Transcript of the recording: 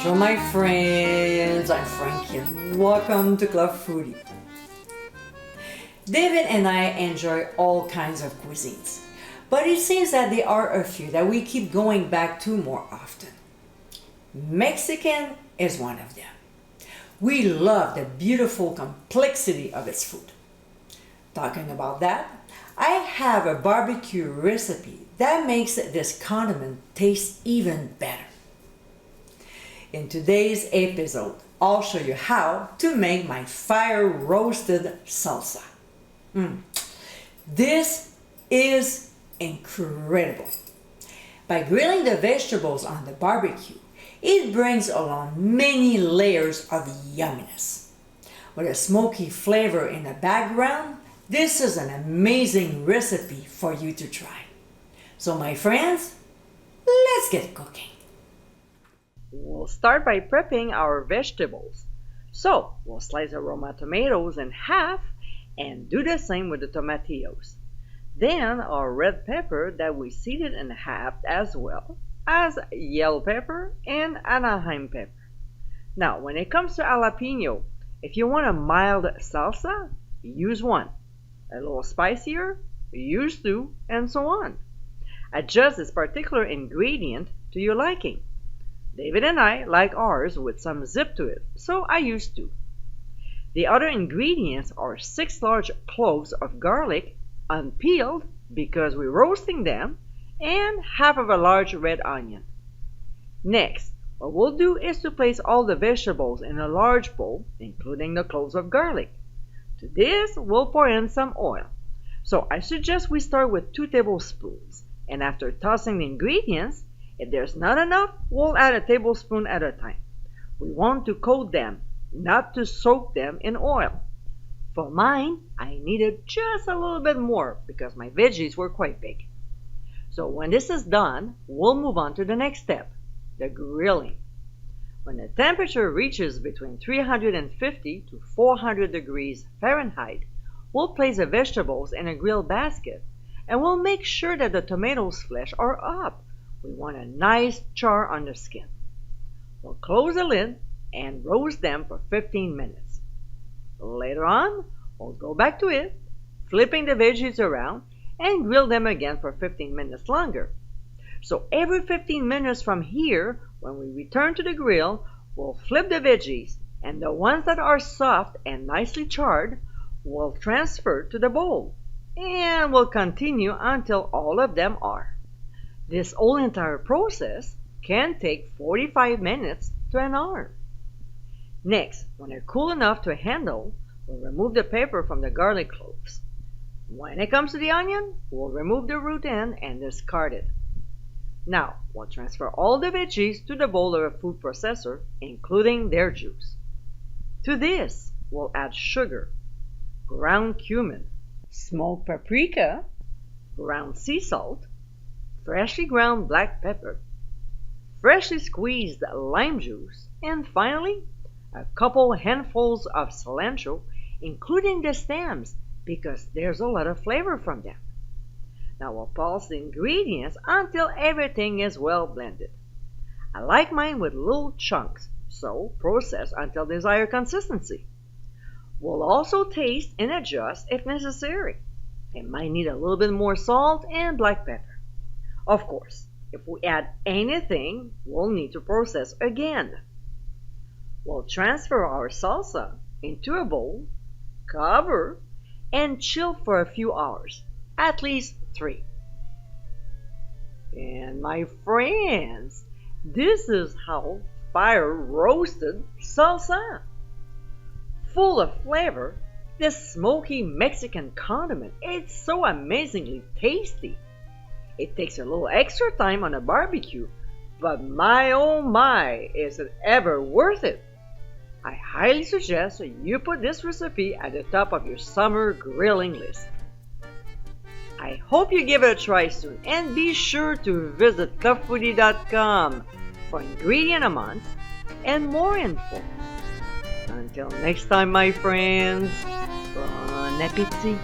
Bonjour, my friends. I'm Frankie and welcome to Club Foodie. David and I enjoy all kinds of cuisines, but it seems that there are a few that we keep going back to more often. Mexican is one of them. We love the beautiful complexity of its food. Talking about that, I have a barbecue recipe that makes this condiment taste even better. In today's episode, I'll show you how to make my fire roasted salsa. This is incredible. By grilling the vegetables on the barbecue, it brings along many layers of yumminess. With a smoky flavor in the background, this is an amazing recipe for you to try. So my friends, let's get cooking. We'll start by prepping our vegetables. So, we'll slice the Roma tomatoes in half and do the same with the tomatillos. Then our red pepper that we seeded in half as well as yellow pepper and Anaheim pepper. Now, when it comes to jalapeno, if you want a mild salsa, use one. A little spicier, use two, and so on. Adjust this particular ingredient to your liking. David and I like ours with some zip to it, so I use two. The other ingredients are 6 large cloves of garlic, unpeeled because we're roasting them, and half of a large red onion. Next, what we'll do is to place all the vegetables in a large bowl, including the cloves of garlic. To this, we'll pour in some oil. So I suggest we start with 2 tablespoons, and after tossing the ingredients, if there's not enough, we'll add a tablespoon at a time. We want to coat them, not to soak them in oil. For mine, I needed just a little bit more because my veggies were quite big. So when this is done, we'll move on to the next step, the grilling. When the temperature reaches between 350 to 400 degrees Fahrenheit, we'll place the vegetables in a grill basket and we'll make sure that the tomatoes' flesh are up. We want a nice char on the skin. We'll close the lid and roast them for 15 minutes. Later on, we'll go back to it, flipping the veggies around and grill them again for 15 minutes longer. So every 15 minutes from here, when we return to the grill, we'll flip the veggies, and the ones that are soft and nicely charred will transfer to the bowl. And we'll continue until all of them are. This whole entire process can take 45 minutes to an hour. Next, when they're cool enough to handle, we'll remove the pepper from the garlic cloves. When it comes to the onion, we'll remove the root end and discard it. Now, we'll transfer all the veggies to the bowl of a food processor, including their juice. To this, we'll add sugar, ground cumin, smoked paprika, ground sea salt, freshly ground black pepper, freshly squeezed lime juice, and finally, a couple handfuls of cilantro, including the stems, because there's a lot of flavor from them. Now we'll pulse the ingredients until everything is well blended. I like mine with little chunks, so process until desired consistency. We'll also taste and adjust if necessary. It might need a little bit more salt and black pepper. Of course, if we add anything, we'll need to process again. We'll transfer our salsa into a bowl, cover, and chill for a few hours, at least 3. And my friends, this is how fire roasted salsa. Full of flavor, this smoky Mexican condiment is so amazingly tasty. It takes a little extra time on a barbecue, but my oh my, is it ever worth it! I highly suggest you put this recipe at the top of your summer grilling list. I hope you give it a try soon, and be sure to visit clubfoodie.com for ingredient amounts and more info. Until next time, my friends, bon appétit!